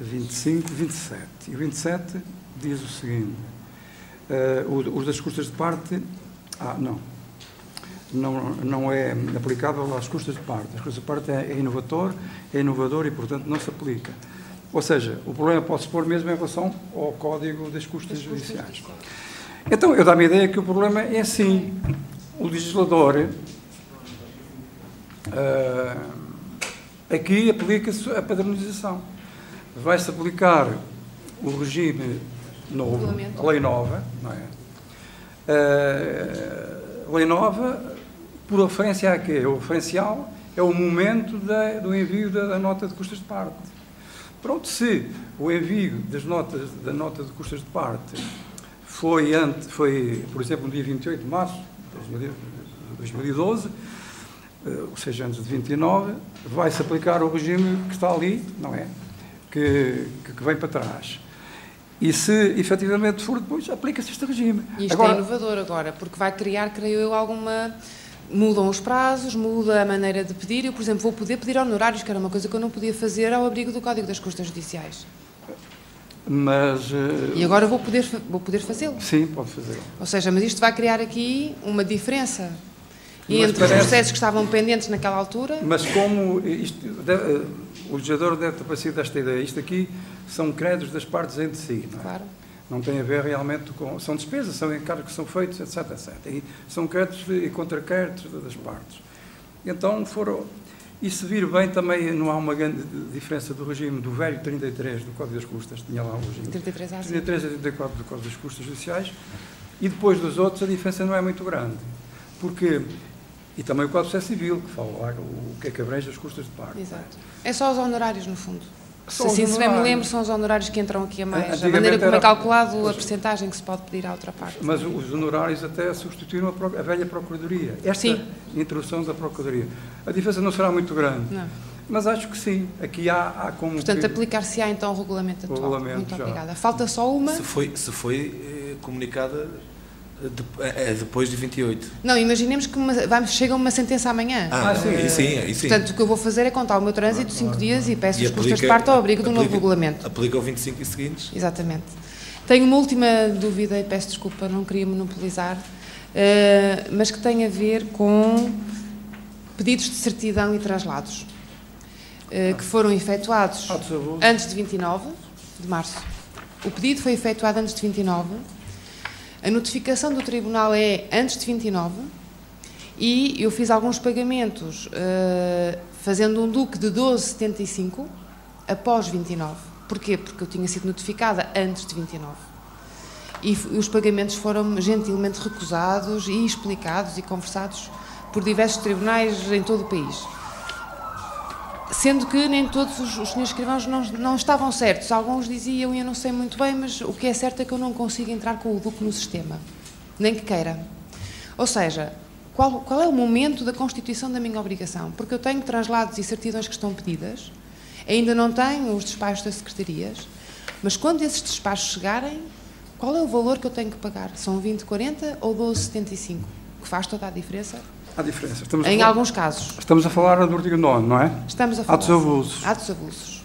25, 27. E o 27 diz o seguinte, os das custas de parte, não é aplicável às custas de parte. As custas de parte é inovador e, portanto, não se aplica. Ou seja, o problema pode-se pôr mesmo em relação ao Código das Custas Judiciais. Então, eu dá-me a ideia que o problema é assim, o legislador aqui aplica-se a padronização. Vai-se aplicar o regime novo, a lei nova, não é? A lei nova, por referência a quê? O referencial é o momento do envio da nota de custas de parte. Pronto, se o envio da nota de custas de parte foi, por exemplo, no dia 28 de março de 2012, ou seja, antes de 29, vai-se aplicar o regime que está ali, não é? Que vem para trás. E se efetivamente for depois, aplica-se este regime. E isto é inovador agora, porque vai criar, creio eu, alguma... Mudam os prazos, muda a maneira de pedir. Eu, por exemplo, vou poder pedir honorários, que era uma coisa que eu não podia fazer ao abrigo do Código das Custas Judiciais. Mas... E agora vou poder fazê-lo. Sim, pode fazê-lo. Ou seja, mas isto vai criar aqui uma diferença entre os processos que estavam pendentes naquela altura. Mas como o legislador deve ter parecido desta ideia, isto aqui são créditos das partes entre si, não é? Claro. Não tem a ver realmente com... São despesas, são encargos que são feitos, etc, etc. E são créditos e contracréditos das partes. Então foram... E se vir bem, também não há uma grande diferença do regime do velho 33 do Código das Custas, tinha lá o regime 33 a 34 do Código das Custas Judiciais, e depois dos outros a diferença não é muito grande. Porque... E também o Código de Processo Civil, que fala lá o que é que abrange as custas de parte. Exato. É só os honorários, no fundo. Se assim se bem me lembro, são os honorários que entram aqui a mais. A maneira como é calculado a percentagem que se pode pedir à outra parte. Mas os honorários até substituíram a velha Procuradoria. Esta introdução da Procuradoria. A diferença não será muito grande. Não. Mas acho que sim. Aqui há como... Portanto, aplicar-se-á então o regulamento atual. Muito obrigada. Falta só uma... Se foi comunicada... depois de 28. Não, imaginemos que chega uma sentença amanhã. Sim. Portanto, o que eu vou fazer é contar o meu trânsito 5 dias e peço as custas de parte ao abrigo do novo regulamento. Aplica o 25 e seguintes. Exatamente. Tenho uma última dúvida, e peço desculpa, não queria monopolizar, mas que tem a ver com pedidos de certidão e traslados, que foram efetuados antes de 29 de março. O pedido foi efetuado antes de 29. A notificação do Tribunal é antes de 29 e eu fiz alguns pagamentos fazendo um DUC de 12,75 após 29. Porquê? Porque eu tinha sido notificada antes de 29. E os pagamentos foram gentilmente recusados e explicados e conversados por diversos tribunais em todo o país. Sendo que nem todos os senhores escrivãos não estavam certos. Alguns diziam, e eu não sei muito bem, mas o que é certo é que eu não consigo entrar com o DUC no sistema. Nem que queira. Ou seja, qual é o momento da constituição da minha obrigação? Porque eu tenho traslados e certidões que estão pedidas, ainda não tenho os despachos das secretarias, mas quando esses despachos chegarem, qual é o valor que eu tenho que pagar? São 20,40 ou 12,75? Que faz toda a diferença? Há diferença. Em alguns casos. Estamos a falar do artigo 9, não é? Estamos a falar. Atos avulsos. Atos avulsos.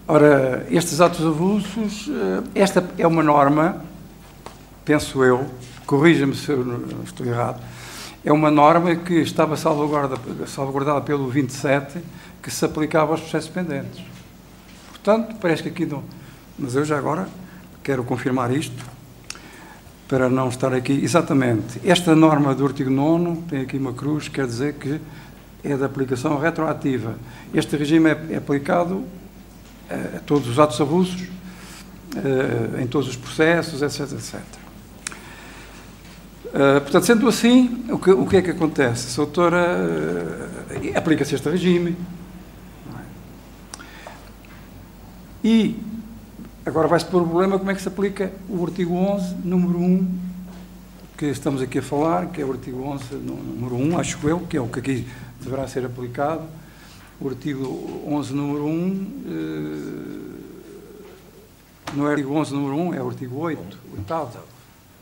Ora, estes atos avulsos, esta é uma norma, penso corrija-me se eu estou errado, é uma norma que estava salvaguardada pelo 27, que se aplicava aos processos pendentes. Portanto, parece que aqui não... Mas eu já agora quero confirmar isto, para não estar aqui, exatamente, esta norma do artigo 9, tem aqui uma cruz, quer dizer que é de aplicação retroativa. Este regime é aplicado a todos os atos avulsos, em todos os processos, etc, etc. Portanto, sendo assim, o que é que acontece? A autora aplica-se este regime. E agora vai-se pôr o problema como é que se aplica o artigo 11, número 1, que estamos aqui a falar, que é o artigo 11, número 1, acho eu, que é o que aqui deverá ser aplicado. O artigo 11, número 1, não é o artigo 11, número 1, é o artigo 8, oitavo,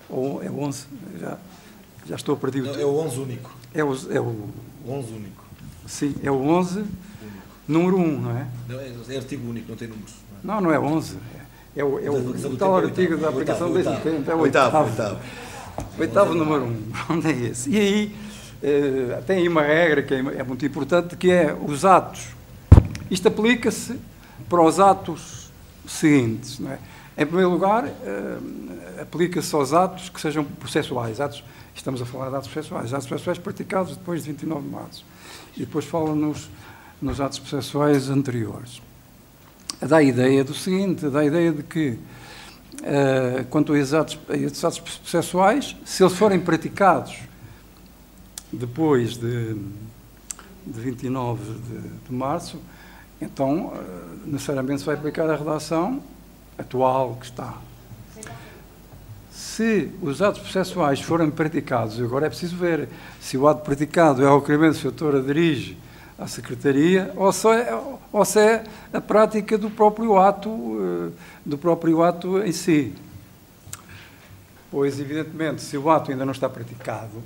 ou é o 11, já estou a perder o... É o 11 único. É o 11 único. Sim, é o 11, número 1, não é? Não, é artigo único, não tem números. Não é 11. É o tal artigo da aplicação deste tempo. É o oitavo número 1. Onde é esse? E aí, tem aí uma regra que é muito importante, que é os atos. Isto aplica-se para os atos seguintes, não é? Em primeiro lugar, aplica-se aos atos que sejam processuais. Estamos a falar de atos processuais praticados depois de 29 de março. E depois fala nos atos processuais anteriores. Dá a ideia do seguinte, dá a ideia de que, quanto a esses atos processuais, se eles forem praticados depois de 29 de março, então necessariamente se vai aplicar a redação atual que está. Se os atos processuais forem praticados, agora é preciso ver se o ato praticado é o requerimento que a doutora dirige à Secretaria ou se é a prática do próprio ato em si. Pois, evidentemente, se o ato ainda não está praticado,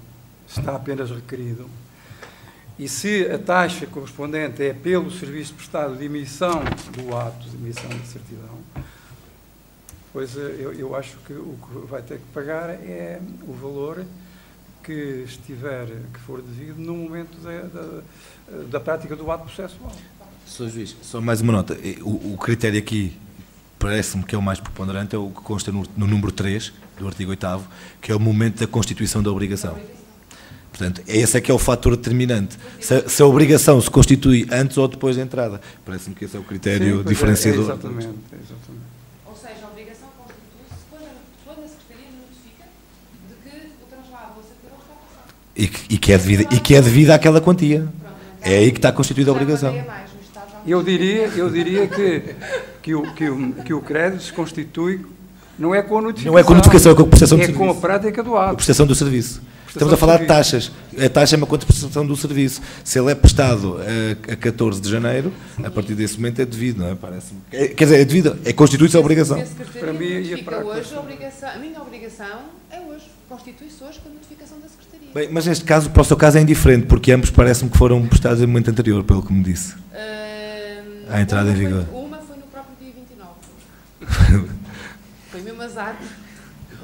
está apenas requerido, e se a taxa correspondente é pelo serviço prestado de emissão do ato, de emissão da certidão, pois eu acho que o que vai ter que pagar é o valor que for devido no momento da prática do ato processual. Sr. Juiz, só mais uma nota. O critério aqui, parece-me que é o mais preponderante, é o que consta no número 3 do artigo 8º, que é o momento da constituição da obrigação. Portanto, esse é que é o fator determinante. Se a obrigação se constitui antes ou depois da entrada. Parece-me que esse é o critério diferenciador. Exatamente. Ou seja, a obrigação constitui-se quando a Secretaria notifica de que o traslado ao servidor está passado. E que é devida àquela quantia. É aí que está constituída a obrigação. Eu diria que o crédito se constitui, não é com a notificação. Não é com a notificação, é com a prestação do serviço. É com a prática do ato. A prestação do serviço. Estamos a falar de taxas. A taxa é uma prestação do serviço. Se ele é prestado a 14 de janeiro, a partir desse momento é devido, não é? Parece-me. Quer dizer, é devido, constitui-se a obrigação. Para mim, hoje, a minha obrigação é hoje. Constitui-se hoje com a notificação da Secretaria. Bem, mas neste caso, para o seu caso, é indiferente, porque ambos parece-me que foram prestados em momento anterior, pelo que me disse. À entrada em vigor. Uma foi no próprio dia 29. Foi mesmo azar.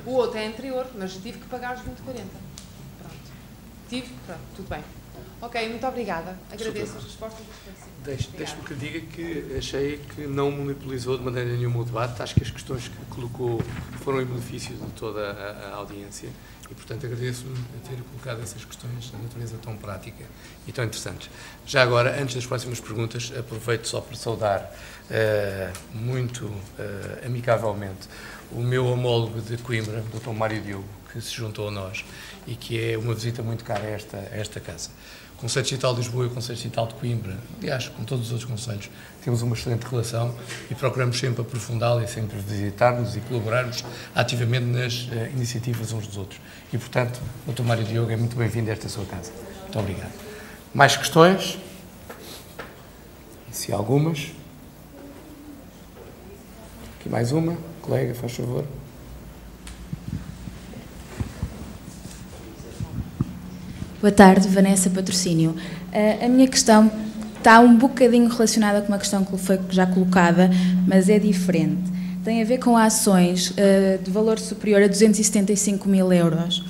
O outro é anterior, mas tive que pagar os 20,40. Pronto, tudo bem. Ok, muito obrigada. Agradeço as respostas. Deixe-me que diga que achei que não monopolizou de maneira nenhuma o debate. Acho que as questões que colocou foram em benefício de toda a audiência e, portanto, agradeço-lhe ter colocado essas questões de natureza tão prática e tão interessantes. Já agora, antes das próximas perguntas, aproveito só para saudar muito amigavelmente o meu homólogo de Coimbra, o Dr. Mário Diogo, que se juntou a nós e que é uma visita muito cara a esta casa. O Conselho Distrital de Lisboa e o Conselho Distrital de Coimbra, aliás, com todos os outros conselhos, temos uma excelente relação e procuramos sempre aprofundá-la e sempre visitar-nos e colaborarmos ativamente nas iniciativas uns dos outros. E, portanto, o Dr. Mário Diogo é muito bem-vindo a esta sua casa. Muito obrigado. Mais questões? Se há algumas? Aqui mais uma. Colega, faz favor. Boa tarde, Vanessa Patrocínio. A minha questão está um bocadinho relacionada com uma questão que foi já colocada, mas é diferente. Tem a ver com ações de valor superior a 275 mil euros,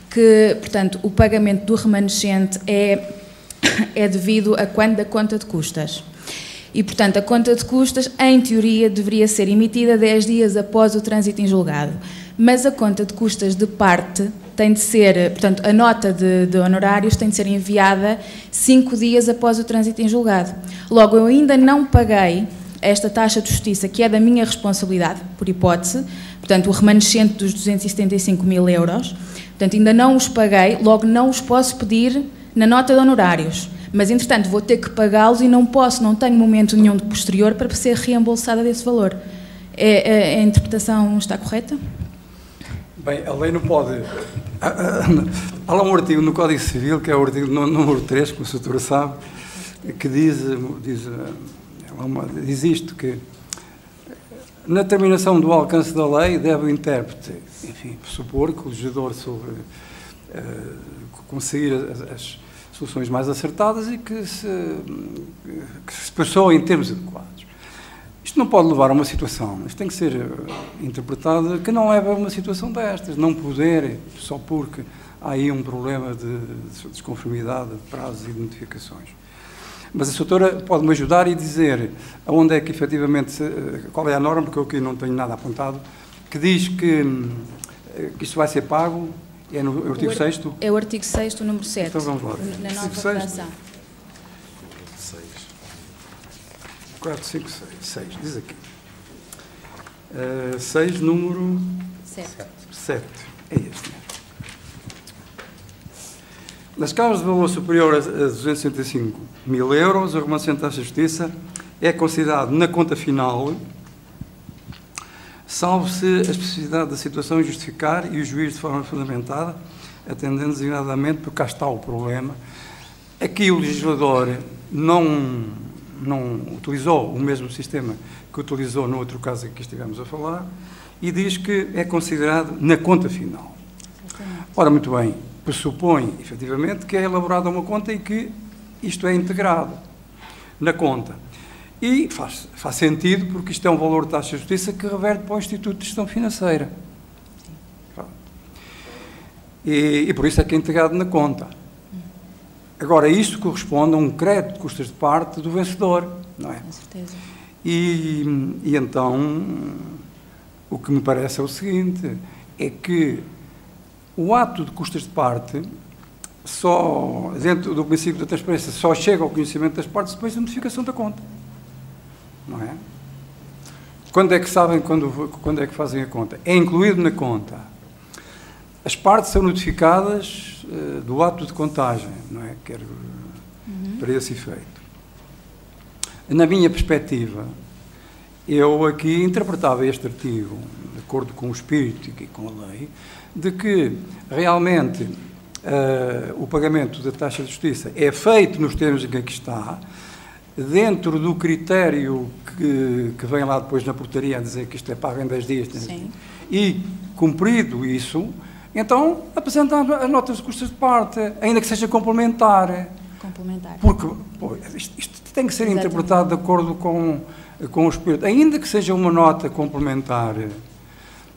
que, portanto, o pagamento do remanescente é devido a quando da conta de custas. E, portanto, a conta de custas, em teoria, deveria ser emitida 10 dias após o trânsito em julgado. Mas a conta de custas de parte tem de ser, portanto, a nota de honorários tem de ser enviada 5 dias após o trânsito em julgado. Logo, eu ainda não paguei esta taxa de justiça, que é da minha responsabilidade, por hipótese, portanto, o remanescente dos 275 mil euros, portanto, ainda não os paguei, logo não os posso pedir na nota de honorários. Mas, entretanto, vou ter que pagá-los e não tenho momento nenhum de posterior para ser reembolsada desse valor. A interpretação está correta? Bem, a lei não pode... Há lá um artigo no Código Civil, que é o artigo número 3, como a doutora sabe, que diz isto, que na terminação do alcance da lei deve o intérprete, enfim, supor que o legislador conseguir as soluções mais acertadas e que se passou em termos adequados. Isto não pode levar a uma situação, isto tem que ser interpretado que não leva a uma situação destas, não poder, só porque há aí um problema de desconformidade de prazos e de notificações. Mas a doutora pode-me ajudar e dizer onde é que efetivamente, qual é a norma, porque eu aqui não tenho nada apontado, que diz que isto vai ser pago, é no artigo 6º? É o artigo 6º, número 7. Então vamos lá. Na nova redação. 4, 5, 6, diz aqui. 6, número 7. É este. Nas causas de valor superior a 265 mil euros, o remanescente da Justiça é considerado na conta final, salvo se a especificidade da situação justificar e o juiz de forma fundamentada, atendendo designadamente, porque cá está o problema. Aqui o legislador não utilizou o mesmo sistema que utilizou no outro caso que estivemos a falar e diz que é considerado na conta final. Ora, muito bem, pressupõe, efetivamente, que é elaborada uma conta e que isto é integrado na conta. E faz sentido, porque isto é um valor de taxa de justiça que reverte para o Instituto de Gestão Financeira. E por isso é que é integrado na conta. Agora, isto corresponde a um crédito de custas de parte do vencedor, não é? Com certeza. E então, o que me parece é o seguinte, é que o ato de custas de parte, só, dentro do princípio da transparência, só chega ao conhecimento das partes depois da notificação da conta. Não é? Quando é que sabem, quando é que fazem a conta? É incluído na conta. As partes são notificadas do ato de contagem, não é? Quero, para esse efeito. Na minha perspectiva, eu aqui interpretava este artigo, de acordo com o espírito e com a lei, de que realmente o pagamento da taxa de justiça é feito nos termos em que aqui está, dentro do critério que vem lá depois na portaria a dizer que isto é pago em 10 dias, Sim. E cumprido isso, então apresenta as notas de custas de parte, ainda que seja complementar. Complementar. Porque isto tem que ser Exatamente. interpretado de acordo com o espírito. Ainda que seja uma nota complementar,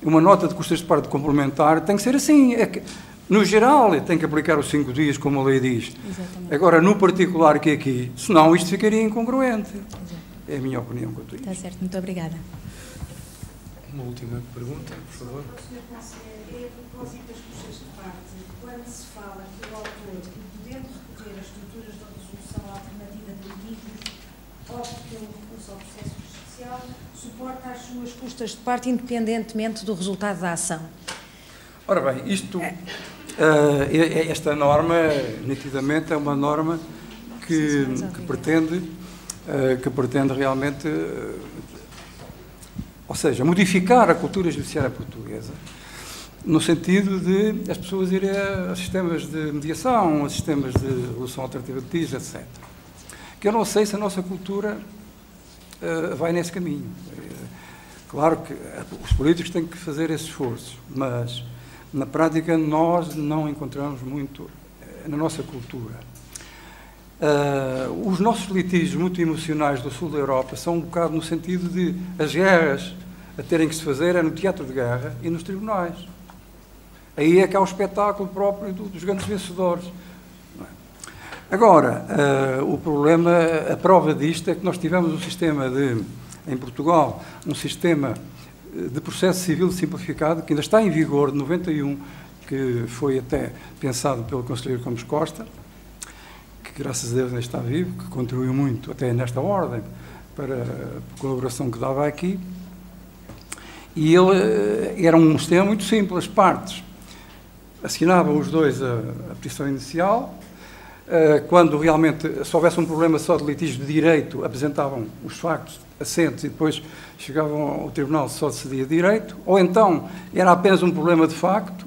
uma nota de custas de parte complementar, tem que ser assim. É que, no geral, tem que aplicar os 5 dias, como a lei diz. Exatamente. Agora, no particular que é aqui, senão isto ficaria incongruente. Exato. É a minha opinião quanto a Está isto. certo, muito obrigada. Uma última pergunta, por favor. Sr. Conselheiro, é a propósito das custas de parte, quando se fala que o autor, podendo recorrer a estruturas de resolução alternativa de litígios, opte pelo recurso ao processo judicial, suporta as suas custas de parte independentemente do resultado da ação. Ora bem, esta norma, nitidamente, é uma norma que pretende realmente, ou seja, modificar a cultura judiciária portuguesa, no sentido de as pessoas irem a sistemas de mediação, a sistemas de resolução alternativa de litígios, etc. Que eu não sei se a nossa cultura vai nesse caminho. Claro que os políticos têm que fazer esse esforço, mas na prática nós não encontramos muito na nossa cultura. Os nossos litígios muito emocionais do sul da Europa são um bocado no sentido de as guerras a terem que se fazer é no teatro de guerra e nos tribunais. Aí é que há o espetáculo próprio dos grandes vencedores. Agora, o problema, a prova disto é que nós tivemos um sistema em Portugal, um sistema de processo civil simplificado, que ainda está em vigor de 91, que foi até pensado pelo conselheiro Gomes Costa, que graças a Deus ainda está vivo, que contribuiu muito até nesta ordem para a colaboração que dava aqui. E ele era um sistema muito simples, as partes assinavam os dois a petição inicial, quando realmente, se houvesse um problema só de litígio de direito, apresentavam os factos assentes e depois chegavam ao tribunal só decidia direito, ou então era apenas um problema de facto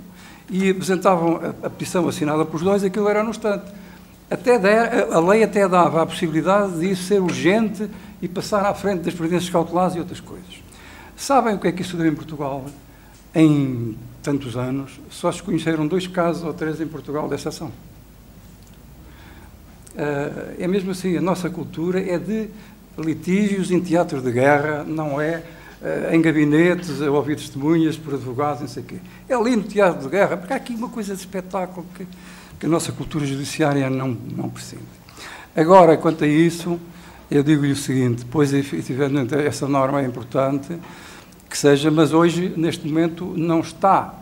e apresentavam a petição assinada pelos dois, aquilo era no instante. A lei até dava a possibilidade de isso ser urgente e passar à frente das providências cautelares e outras coisas. Sabem o que é que isso deu em Portugal? Em tantos anos, só se conheceram 2 casos ou 3 em Portugal dessa ação. É mesmo assim, a nossa cultura é de litígios em teatro de guerra, não é em gabinetes, a ouvir testemunhas por advogados, não sei o quê. É ali no teatro de guerra, porque há aqui uma coisa de espetáculo que a nossa cultura judiciária não prescinde. Agora, quanto a isso, eu digo-lhe o seguinte, pois efetivamente essa norma é importante que seja, mas hoje, neste momento, não está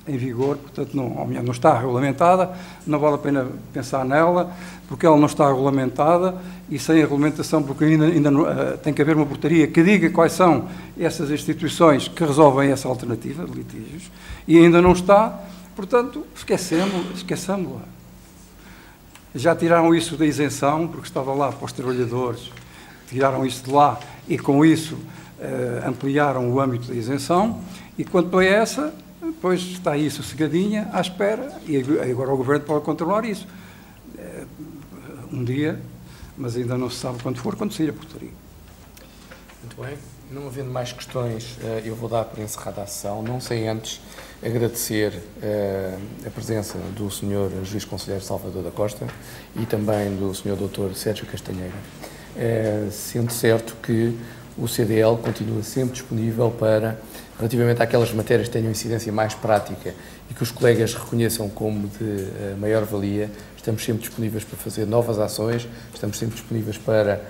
em vigor, portanto não está regulamentada, não vale a pena pensar nela, porque ela não está regulamentada e sem a regulamentação, porque ainda tem que haver uma portaria que diga quais são essas instituições que resolvem essa alternativa de litígios, e ainda não está, portanto, esqueçamos-la. Já tiraram isso da isenção, porque estava lá para os trabalhadores tiraram isto de lá e, com isso, ampliaram o âmbito da isenção. E quanto a essa, depois está aí sossegadinha, à espera, e agora o Governo pode controlar isso. Um dia, mas ainda não se sabe quando for, quando sair a portaria. Muito bem. Não havendo mais questões, eu vou dar por encerrada a sessão, não sem antes agradecer a presença do Sr. Juiz Conselheiro Salvador da Costa e também do Sr. Dr. Sérgio Castanheira, sendo certo que o CDL continua sempre disponível para, relativamente àquelas matérias que tenham incidência mais prática e que os colegas reconheçam como de maior valia, estamos sempre disponíveis para fazer novas ações, estamos sempre disponíveis para,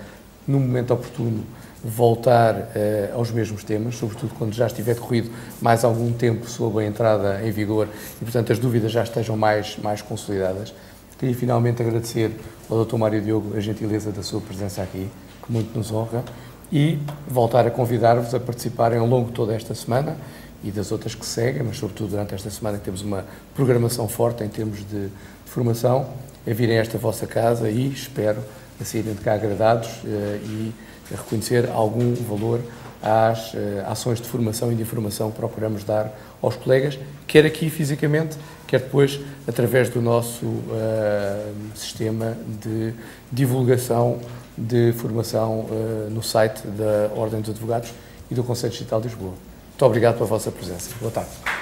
no momento oportuno, voltar aos mesmos temas, sobretudo quando já estiver decorrido mais algum tempo sob a entrada em vigor e, portanto, as dúvidas já estejam mais consolidadas. Queria finalmente agradecer ao Dr. Mário Diogo a gentileza da sua presença aqui, que muito nos honra, e voltar a convidar-vos a participarem ao longo de toda esta semana e das outras que seguem, mas sobretudo durante esta semana que temos uma programação forte em termos de formação, a virem a esta vossa casa e espero a saírem de cá agradados e a reconhecer algum valor às ações de formação e de informação que procuramos dar aos colegas, quer aqui fisicamente, quer depois através do nosso sistema de divulgação de formação no site da Ordem dos Advogados e do Conselho Distrital de Lisboa. Muito obrigado pela vossa presença. Boa tarde.